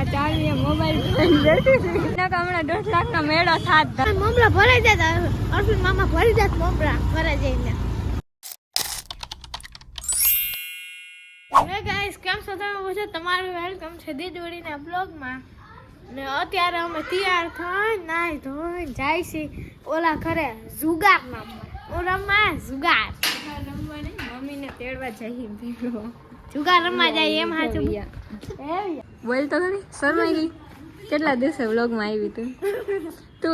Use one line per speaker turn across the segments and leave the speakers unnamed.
ચાવી મોબાઈલ હમણાં 10 લાખનો મેળો થાત મમરા ભરાઈ જાય અર્જુન મામા ભરી જાય મમરા ભરાઈ જઈને ગાઈસ કેમ છો તમે તમારું વેલકમ છે દીદોડીના બ્લોગમાં ને અત્યારે અમે તૈયાર થઈ નાઈ ધોઈ જાય છે ઓલા ઘરે જુગાર રમવા જુગાર રમવા નહીં મમ્મીને તેડવા જઈએ ભેગો જુગાર રમવા જાય એમ હાચું બોલ તો ખરી શરમાઈ ગઈ કેટલા દિવસે વ્લોગમાં આવી તું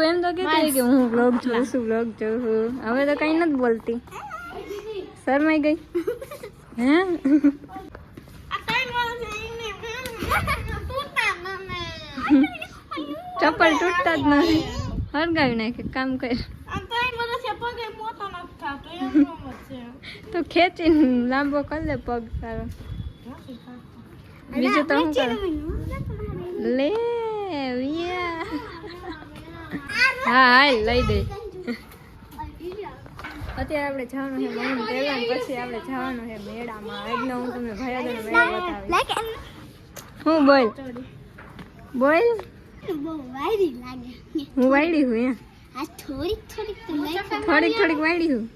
એમ તો કહેતી કે હું વ્લોગ જોઉં છું હવે તો કઈ નથી બોલતી શરમાઈ ગઈ હે ચપ્પલ તૂટતા જ નથી હરગાવી નાખે કામ કર તો ખેંચીને લાંબો કરી લે પગ તારો બીજું તો શું કરે લે હા હાલ લઈ દે અત્યારે આપણે જવાનું છે મમ્મી પહેલા પછી આપણે જવાનું છે મેળામાં આજનો હું તમને ભયાદનો મેળો બતાવીશ હું બોલ હું વાયડી હું થોડીક વાયડી હું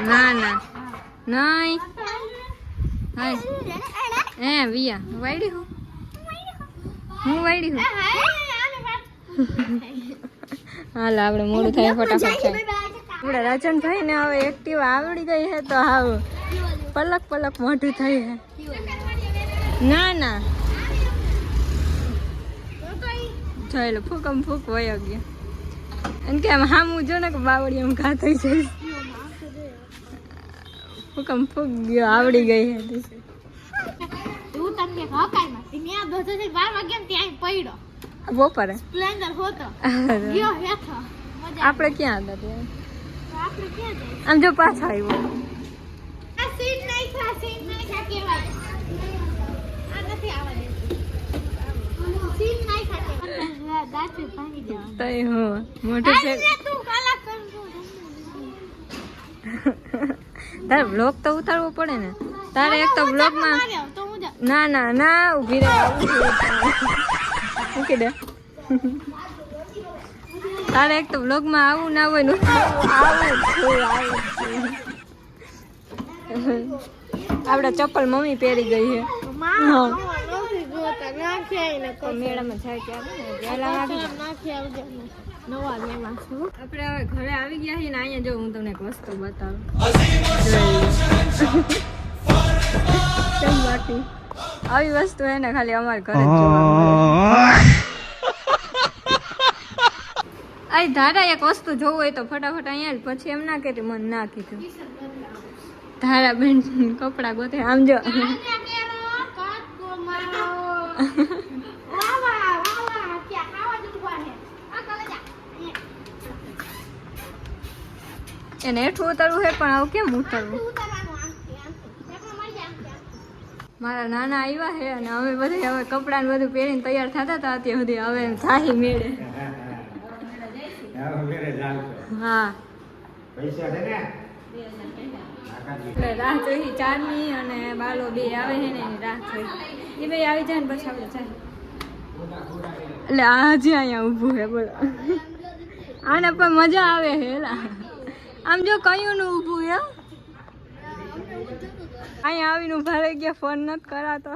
ના નહીં હે વિયા વાયડી હું વાયડી હું હાલ આપણે મોડું થાય ફટાફટ આપણે રચનભાઈ ને હવે એક્ટિવા આવડી ગઈ હે તો હાવ પલક મોઢું થઈ હે ના જોઈ લો ફૂક વયો ગયો એમ કે આમ હામું જો ને કે બાવડી આમ ઘા થઈ જાય ફૂક ગયો આવડી ગઈ હતી બપોરે આપણે ક્યાં હતા આમ જો પાછા આવ્યો તારે બ્લોગ તો ઉતારવો પડે ને તારે એક તો બ્લોગ માં ના ઉભી રહે મૂકી દે તારે એક તો બ્લોગ માં આવું ના હોય ને આપડે ચપ્પલ મમ્મી પહેરી ગઈ છે મેળામાં જાય ત્યારે આપણે હવે ઘરે આવી ગયા છીએ ને અહીંયા જો હું તમને એક વસ્તુ બતાવું બાકી આવી વસ્તુ હે ને ખાલી અમારે ઘરે આ ધારા એક વસ્તુ જોવું હોય તો ફટાફટ અહીંયા પછી એમ ના કે મન ના કીધું ધારા બેન કપડા ગોતે આમ જો એને હેઠું ઉતારવું હે પણ આવું કેમ ઉતારવું મારા નાના આવ્યા છે અને હવે બધું હવે કપડા ને બધું પહેરીને તૈયાર થતા હતા અત્યાર સુધી હવે થાહી મેળે હા રાહ જોઈ ચારની અને બાલો બે આવે છે ને એની રાહ જોઈ એ બે આવી જાય ને પછી આપણે જાય એટલે આજે અહીંયા ઊભું છે બોલો આને પણ મજા આવે છે આમ જો કયું નું ઊભું હે અહીંયા આવીને ઉભા રહી ગયા ફોન નથી કરાતો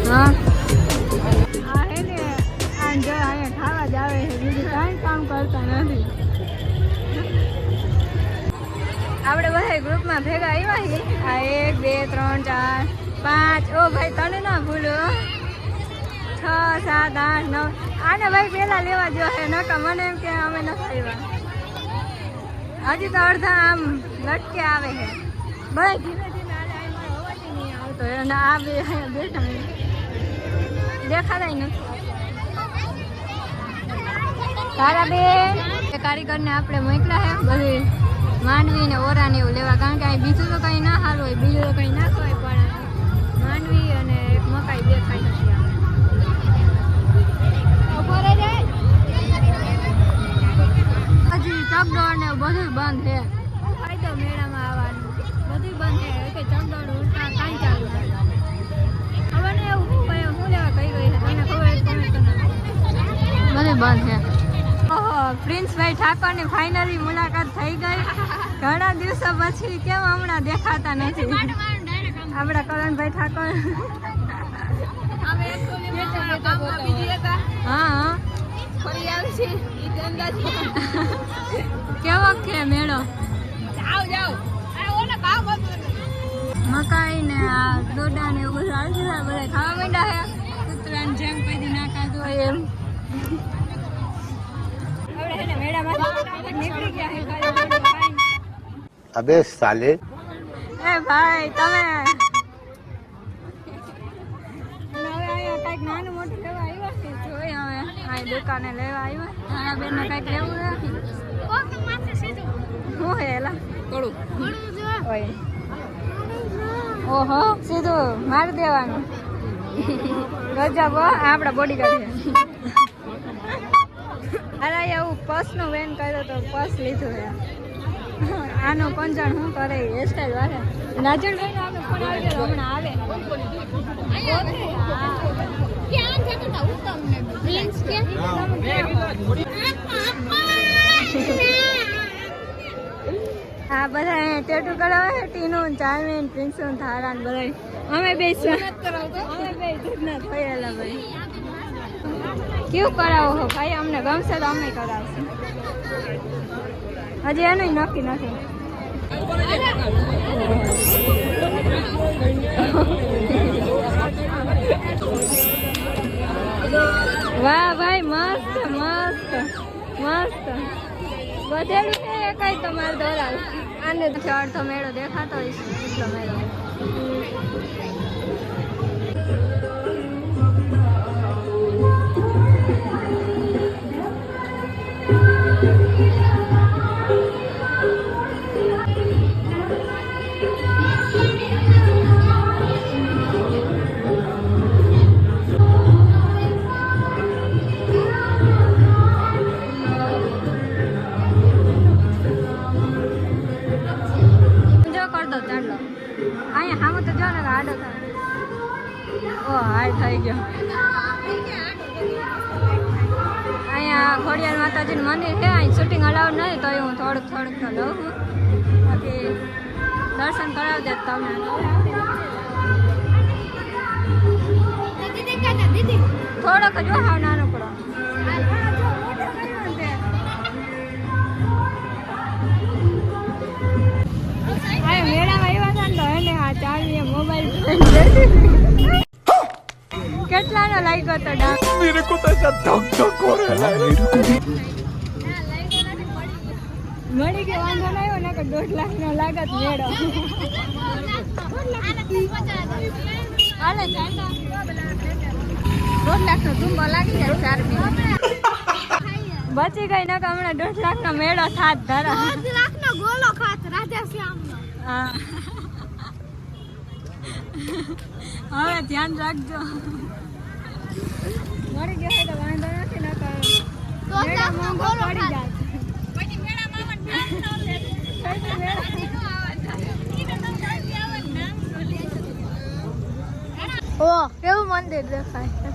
હા આપણે બધા ગ્રુપમાં ભેગા આવ્યા છીએ આ 1 2 3 4 5 ઓ ભાઈ તને ના ભૂલો 6 7 8 9 આને ભાઈ પેલા લેવા જો હે નકા મને એમ કે અમે નથી આવ્યા હજી તો અડધા આમ લટકે આવે છે ભાઈ ધીમે ધીમે અવાજ નહીં આવતો અને આ બે બેઠા દેખાડાય નથી તારા બેન કારીગરને આપણે મોકલા હે બધી
માંડવી ને ઓરા ને એવું લેવા, કારણ કે અહીં બીજું તો કંઈ ના સારું હોય, બીજું તો કંઈ ના ખવાય, પણ માંડવી અને મકાઈ દેખાય નથી. હજી ચકડોળ ને બધું બંધ છે. ફાયદો મેળામાં આવવાનું બધું બંધ છે કે ચકડોળ ઉઠા કાંઈ ચાલુ નથી. ખબર નહીં એવું શું લેવા કઈ ગઈ છે, તમને ખબર હોય કોમેન્ટ કરી બધું બંધ છે. ઓહો, પ્રિન્સભાઈ ઠાકોરની ફાઇનલી મુલાકાત થઈ ગઈ. ઘણા દિવસો પછી કેમ હમણાં દેખાતા નથી આપણા કરણભાઈ ઠાકોર. હા કેવો કે મેળો મકાઈ ને આ દોડા ને એવું બધું આવી બધા ખાવા માંડ્યા છે. કૂતરાને જેમ કઈ ના ખાધું હોય એમ.
अबे साले
ए भाई તમે કઈક નાનું મોટું લેવા આવ્યા છે. જોઈએ હવે આ દુકાને લેવા આવ્યા. નાના બેન ને કઈક લેવું શું હે એલા ઓય ઓહો સીધું મારી દેવાનું. ગજબ આપડા બોડીગાર્ડ છે. અરે એવું પર્સનું વેન કર્યો તો પર્સ લીધું હે. આનો કંજણ શું કરે હેરસ્ટાઈલ વાળે નાજણભાઈ આનો ફોન આવી ગયો હમણાં આવે. હા બધા ટેટુ કરાવે ટીનું ચાર્મિન પ્રિન્સુન થારાન બધા અમે બે ના થયેલા ભાઈ. કેવું કરાવો હો ભાઈ, અમને ગમશે તો અમે કરાવશું. હજી એનું નક્કી નથી. વાહ ભાઈ મસ્ત મસ્ત મસ્ત બધેલું છે કઈ તમારે દોરાવ. આને અડધો મેળો દેખાતો હોય એટલો મેળો. અહીંયા હામો તો જો ને આડો થાય. ઓ હાડ થઈ ગયો. અહીંયા ખોડિયાર માતાજીનું મંદિર છે. અહીં શૂટિંગ અલાઉડ નથી તો હું થોડુંક તો લઉં છું. બાકી દર્શન કરાવી દે તમને. થોડોક જો હાવ નાનો પડો. કેટલાનો લાગ્યો તો ડાક?
मेरे को तो ऐसा धक धक हो रहा है. मेरे को भी
મળી ગયો વાંધો ના આવ્યો ને કે 1.5 લાખ નો લાગત મેળો. હાલે 1.5 લાખ નો ધુંબો લાગી જાય 4 મિનિટ બચી ગઈ ને કે હમણાં 1.5 લાખ નો મેળો થાત ધરા. 1.5 લાખ નો ગોલો ખાત રાધેશ્યામ નો. હા હવે ધ્યાન રાખજો. મળી ગયો તો વાંધો નથી ને કે મેળો મોંઘો પડી જાય. પછી મેળામાં ઓ કેવું મંદિર દેખાય.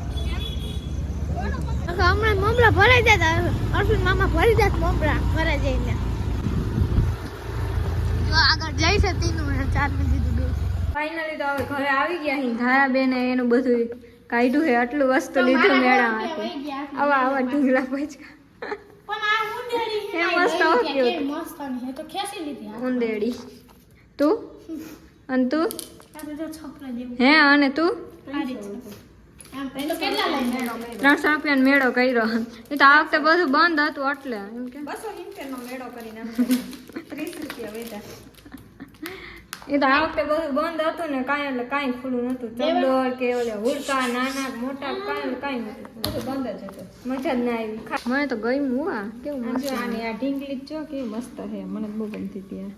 હમણાં મમરા ભરાઈ જાય. અર્જુન મામા ભરી જાય મમરા ઘરે જઈને. જો આગળ જઈ છે 3 મિનિટ 4 મિનિટ દીધું. ફાઇનલી તો હવે ઘરે આવી ગયા. અહીં ધારાબેન એનું બધું કાઢ્યું છે. આટલું વસ્તુ લીધું મેળામાંથી. આવા આવા ઢીંગલા પૈસા ઉંદેડી. તું અને તું હે અને તું 300 રૂપિયાનો મેળો કર્યો. એ તો આ વખતે બધું બંધ હતું એટલે એમ કે 270 નો મેળો કરી નાખ્યો. 30 રૂપિયા વેચા. એ તો આ વખતે બધું બંધ હતું ને કાંઈ એટલે કાંઈ ખુલ્લું નતું ચંદોર કે ઓલે હુડકા નાના મોટા કાંઈ નતું
બધું બંધ જ હતું.
મજા જ ના આવી મને તો ગમ્યું આ કેવું મસ્ત
આની આ ઢીંગલી જો કેવી મસ્ત છે, મને બહુ ગમતી હતી આ.